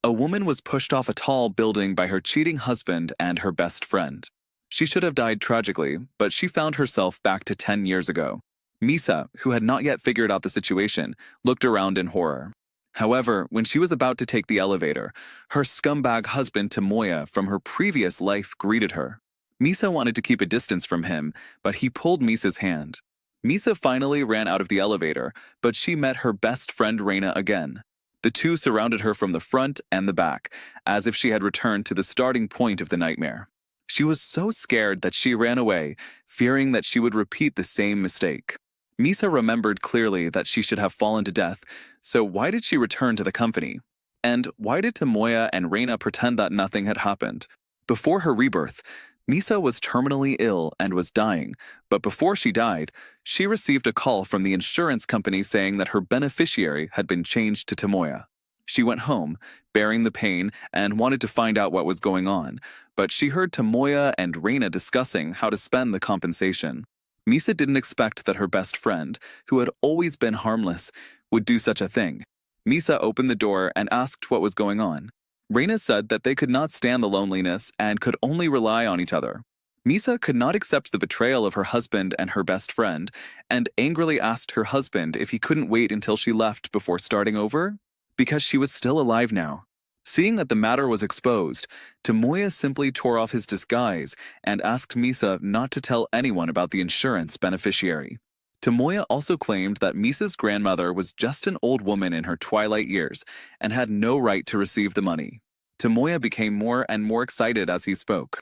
A woman was pushed off a tall building by her cheating husband and her best friend. She should have died tragically, but she found herself back to 10 years ago. Misa, who had not yet figured out the situation, looked around in horror. However, when she was about to take the elevator, her scumbag husband Tomoya from her previous life greeted her. Misa wanted to keep a distance from him, but he pulled Misa's hand. Misa finally ran out of the elevator, but she met her best friend Reina again. The two surrounded her from the front and the back, as if she had returned to the starting point of the nightmare. She was so scared that she ran away, fearing that she would repeat the same mistake. Misa remembered clearly that she should have fallen to death, so why did she return to the company? And why did Tomoya and Reina pretend that nothing had happened? Before her rebirth, Misa was terminally ill and was dying, but before she died, she received a call from the insurance company saying that her beneficiary had been changed to Tomoya. She went home, bearing the pain, and wanted to find out what was going on, but she heard Tomoya and Reina discussing how to spend the compensation. Misa didn't expect that her best friend, who had always been harmless, would do such a thing. Misa opened the door and asked what was going on. Reina said that they could not stand the loneliness and could only rely on each other. Misa could not accept the betrayal of her husband and her best friend, and angrily asked her husband if he couldn't wait until she left before starting over, because she was still alive now. Seeing that the matter was exposed, Tomoya simply tore off his disguise and asked Misa not to tell anyone about the insurance beneficiary. Tomoya also claimed that Misa's grandmother was just an old woman in her twilight years and had no right to receive the money. Tomoya became more and more excited as he spoke.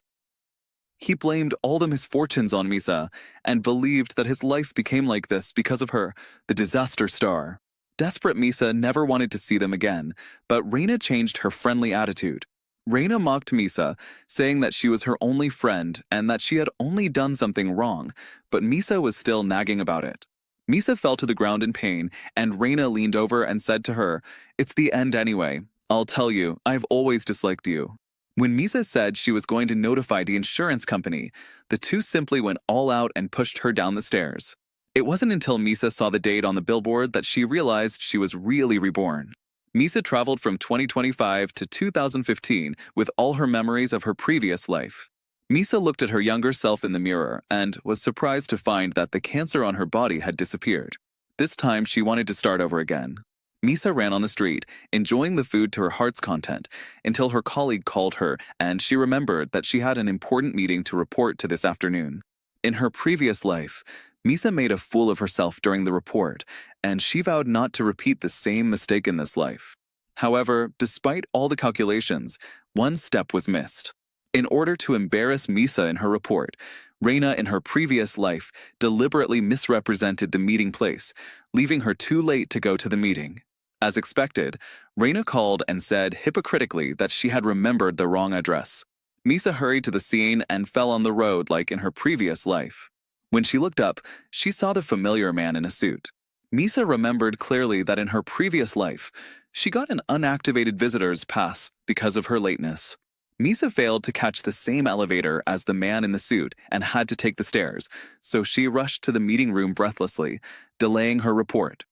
He blamed all the misfortunes on Misa and believed that his life became like this because of her, the disaster star. Desperate Misa never wanted to see them again, but Reina changed her friendly attitude. Reina mocked Misa, saying that she was her only friend and that she had only done something wrong, but Misa was still nagging about it. Misa fell to the ground in pain, and Reina leaned over and said to her, "It's the end anyway. I'll tell you, I've always disliked you." When Misa said she was going to notify the insurance company, the two simply went all out and pushed her down the stairs. It wasn't until Misa saw the date on the billboard that she realized she was really reborn. Misa traveled from 2025 to 2015 with all her memories of her previous life. Misa looked at her younger self in the mirror and was surprised to find that the cancer on her body had disappeared. This time she wanted to start over again. Misa ran on the street, enjoying the food to her heart's content, until her colleague called her and she remembered that she had an important meeting to report to this afternoon. In her previous life, Misa made a fool of herself during the report, and she vowed not to repeat the same mistake in this life. However, despite all the calculations, one step was missed. In order to embarrass Misa in her report, Reina in her previous life deliberately misrepresented the meeting place, leaving her too late to go to the meeting. As expected, Reina called and said hypocritically that she had remembered the wrong address. Misa hurried to the scene and fell on the road like in her previous life. When she looked up, she saw the familiar man in a suit. Misa remembered clearly that in her previous life, she got an unactivated visitor's pass because of her lateness. Misa failed to catch the same elevator as the man in the suit and had to take the stairs, so she rushed to the meeting room breathlessly, delaying her report.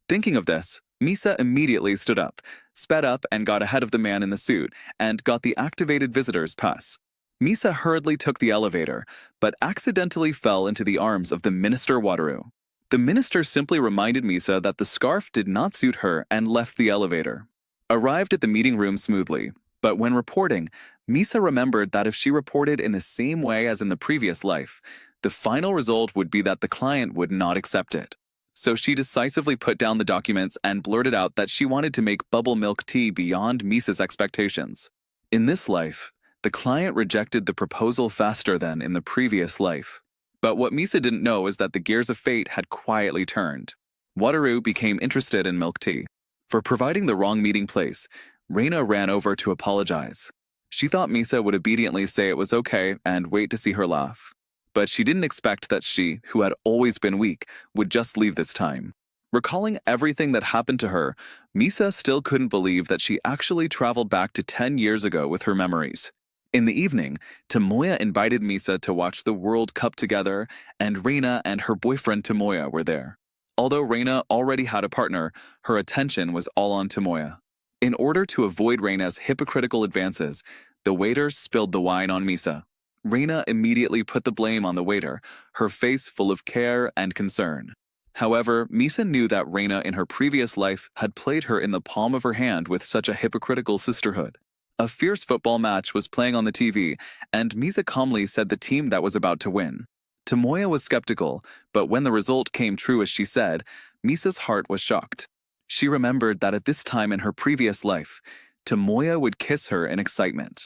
Thinking of this, Misa immediately stood up, sped up and got ahead of the man in the suit, and got the activated visitor's pass. Misa hurriedly took the elevator, but accidentally fell into the arms of the Minister Wataru. The minister simply reminded Misa that the scarf did not suit her and left the elevator. Arrived at the meeting room smoothly, but when reporting, Misa remembered that if she reported in the same way as in the previous life, the final result would be that the client would not accept it. So she decisively put down the documents and blurted out that she wanted to make bubble milk tea beyond Misa's expectations. In this life, the client rejected the proposal faster than in the previous life. But what Misa didn't know is that the gears of fate had quietly turned. Wataru became interested in milk tea. For providing the wrong meeting place, Reina ran over to apologize. She thought Misa would obediently say it was okay and wait to see her laugh. But she didn't expect that she, who had always been weak, would just leave this time. Recalling everything that happened to her, Misa still couldn't believe that she actually traveled back to 10 years ago with her memories. In the evening, Tomoya invited Misa to watch the World Cup together, and Reina and her boyfriend Tomoya were there. Although Reina already had a partner, her attention was all on Tomoya. In order to avoid Reina's hypocritical advances, the waiter spilled the wine on Misa. Reina immediately put the blame on the waiter, her face full of care and concern. However, Misa knew that Reina in her previous life had played her in the palm of her hand with such a hypocritical sisterhood. A fierce football match was playing on the TV, and Misa calmly said the team that was about to win. Tomoya was skeptical, but when the result came true as she said, Misa's heart was shocked. She remembered that at this time in her previous life, Tomoya would kiss her in excitement.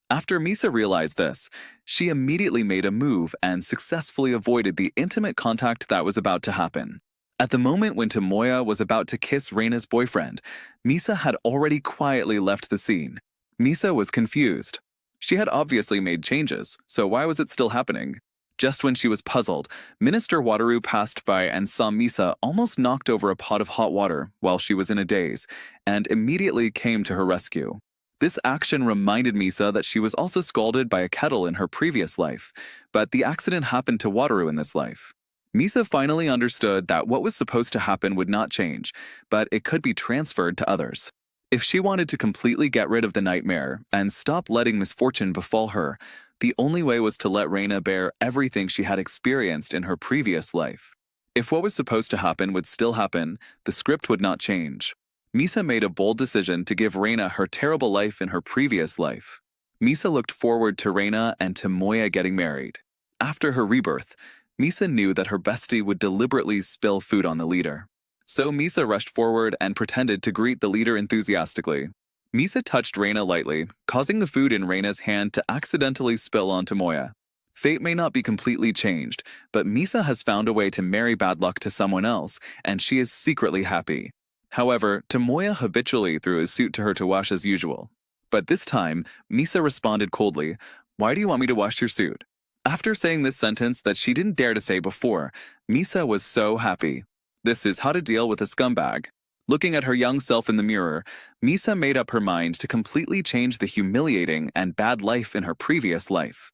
After Misa realized this, she immediately made a move and successfully avoided the intimate contact that was about to happen. At the moment when Tomoya was about to kiss Reina's boyfriend, Misa had already quietly left the scene. Misa was confused. She had obviously made changes, so why was it still happening? Just when she was puzzled, Minister Wataru passed by and saw Misa almost knocked over a pot of hot water while she was in a daze, and immediately came to her rescue. This action reminded Misa that she was also scalded by a kettle in her previous life, but the accident happened to Wataru in this life. Misa finally understood that what was supposed to happen would not change, but it could be transferred to others. If she wanted to completely get rid of the nightmare and stop letting misfortune befall her, the only way was to let Reina bear everything she had experienced in her previous life. If what was supposed to happen would still happen, the script would not change. Misa made a bold decision to give Reina her terrible life in her previous life. Misa looked forward to Reina and Tomoya getting married. After her rebirth, Misa knew that her bestie would deliberately spill food on the leader. So Misa rushed forward and pretended to greet the leader enthusiastically. Misa touched Reina lightly, causing the food in Reina's hand to accidentally spill on Tomoya. Fate may not be completely changed, but Misa has found a way to marry bad luck to someone else, and she is secretly happy. However, Tomoya habitually threw his suit to her to wash as usual. But this time, Misa responded coldly, "Why do you want me to wash your suit?" After saying this sentence that she didn't dare to say before, Misa was so happy. This is how to deal with a scumbag. Looking at her young self in the mirror, Misa made up her mind to completely change the humiliating and bad life in her previous life.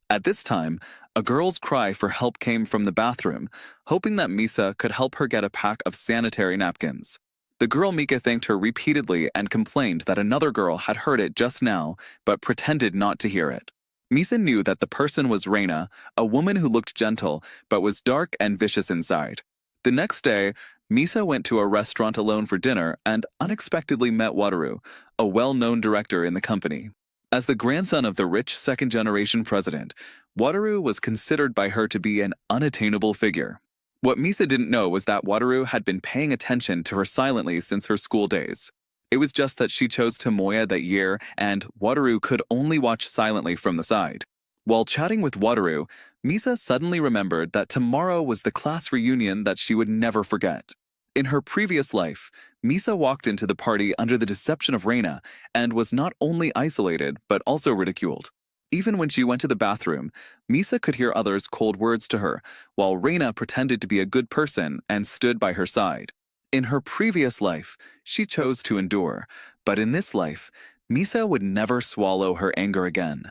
At this time, a girl's cry for help came from the bathroom, hoping that Misa could help her get a pack of sanitary napkins. The girl Mika thanked her repeatedly and complained that another girl had heard it just now, but pretended not to hear it. Misa knew that the person was Reina, a woman who looked gentle, but was dark and vicious inside. The next day, Misa went to a restaurant alone for dinner and unexpectedly met Wataru, a well-known director in the company. As the grandson of the rich second-generation president, Wataru was considered by her to be an unattainable figure. What Misa didn't know was that Wataru had been paying attention to her silently since her school days. It was just that she chose Tomoya that year, and Wataru could only watch silently from the side. While chatting with Wataru, Misa suddenly remembered that tomorrow was the class reunion that she would never forget. In her previous life, Misa walked into the party under the deception of Reina and was not only isolated but also ridiculed. Even when she went to the bathroom, Misa could hear others' cold words to her, while Reina pretended to be a good person and stood by her side. In her previous life, she chose to endure, but in this life, Misa would never swallow her anger again.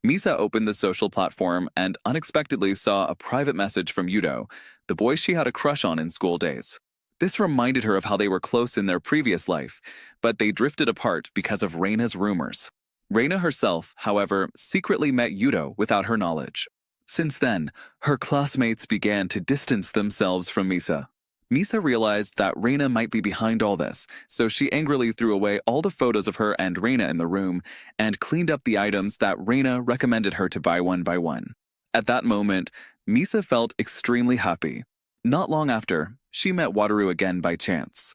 Misa opened the social platform and unexpectedly saw a private message from Yudo, the boy she had a crush on in school days. This reminded her of how they were close in their previous life, but they drifted apart because of Reina's rumors. Reina herself, however, secretly met Yudo without her knowledge. Since then, her classmates began to distance themselves from Misa. Misa realized that Reina might be behind all this, so she angrily threw away all the photos of her and Reina in the room and cleaned up the items that Reina recommended her to buy one by one. At that moment, Misa felt extremely happy. Not long after, she met Wataru again by chance.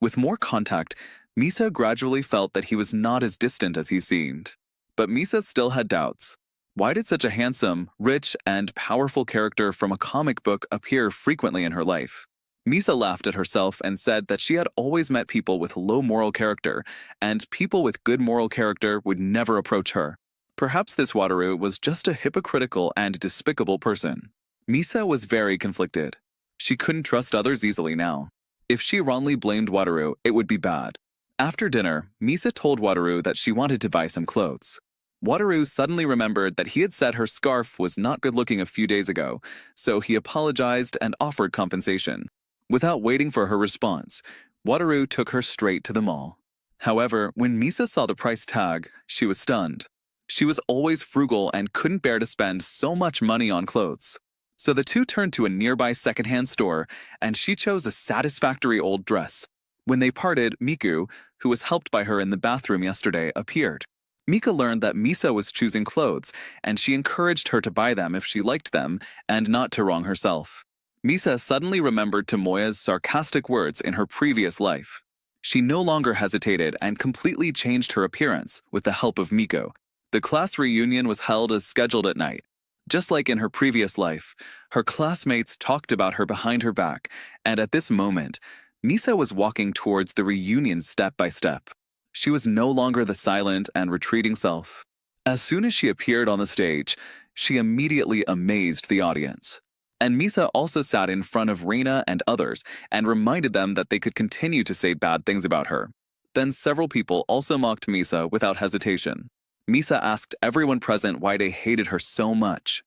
With more contact, Misa gradually felt that he was not as distant as he seemed. But Misa still had doubts. Why did such a handsome, rich, and powerful character from a comic book appear frequently in her life? Misa laughed at herself and said that she had always met people with low moral character, and people with good moral character would never approach her. Perhaps this Wataru was just a hypocritical and despicable person. Misa was very conflicted. She couldn't trust others easily now. If she wrongly blamed Wataru, it would be bad. After dinner, Misa told Wataru that she wanted to buy some clothes. Wataru suddenly remembered that he had said her scarf was not good-looking a few days ago, so he apologized and offered compensation. Without waiting for her response, Wataru took her straight to the mall. However, when Misa saw the price tag, she was stunned. She was always frugal and couldn't bear to spend so much money on clothes. So the two turned to a nearby secondhand store, and she chose a satisfactory old dress. When they parted, Miku, who was helped by her in the bathroom yesterday, appeared. Mika learned that Misa was choosing clothes, and she encouraged her to buy them if she liked them and not to wrong herself. Misa suddenly remembered Tomoya's sarcastic words in her previous life. She no longer hesitated and completely changed her appearance with the help of Miko. The class reunion was held as scheduled at night. Just like in her previous life, her classmates talked about her behind her back, and at this moment, Misa was walking towards the reunion step by step. She was no longer the silent and retreating self. As soon as she appeared on the stage, she immediately amazed the audience. And Misa also sat in front of Reina and others and reminded them that they could continue to say bad things about her. Then several people also mocked Misa without hesitation. Misa asked everyone present why they hated her so much.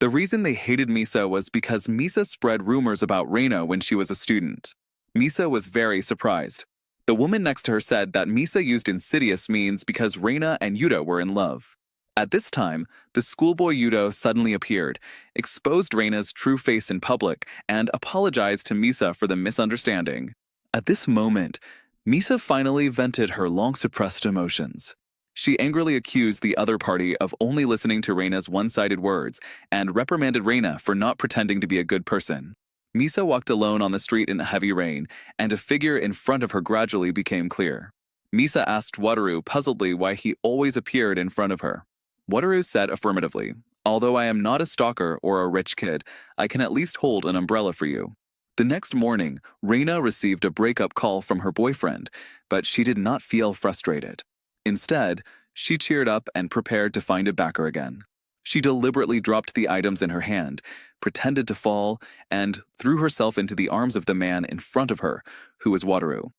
The reason they hated Misa was because Misa spread rumors about Reina when she was a student. Misa was very surprised. The woman next to her said that Misa used insidious means because Reina and Yuta were in love. At this time, the schoolboy Yuta suddenly appeared, exposed Reina's true face in public, and apologized to Misa for the misunderstanding. At this moment, Misa finally vented her long-suppressed emotions. She angrily accused the other party of only listening to Reina's one-sided words and reprimanded Reina for not pretending to be a good person. Misa walked alone on the street in heavy rain, and a figure in front of her gradually became clear. Misa asked Wataru puzzledly why he always appeared in front of her. Wataru said affirmatively, "Although I am not a stalker or a rich kid, I can at least hold an umbrella for you." The next morning, Reina received a breakup call from her boyfriend, but she did not feel frustrated. Instead, she cheered up and prepared to find a backer again. She deliberately dropped the items in her hand, pretended to fall, and threw herself into the arms of the man in front of her, who was Wataru.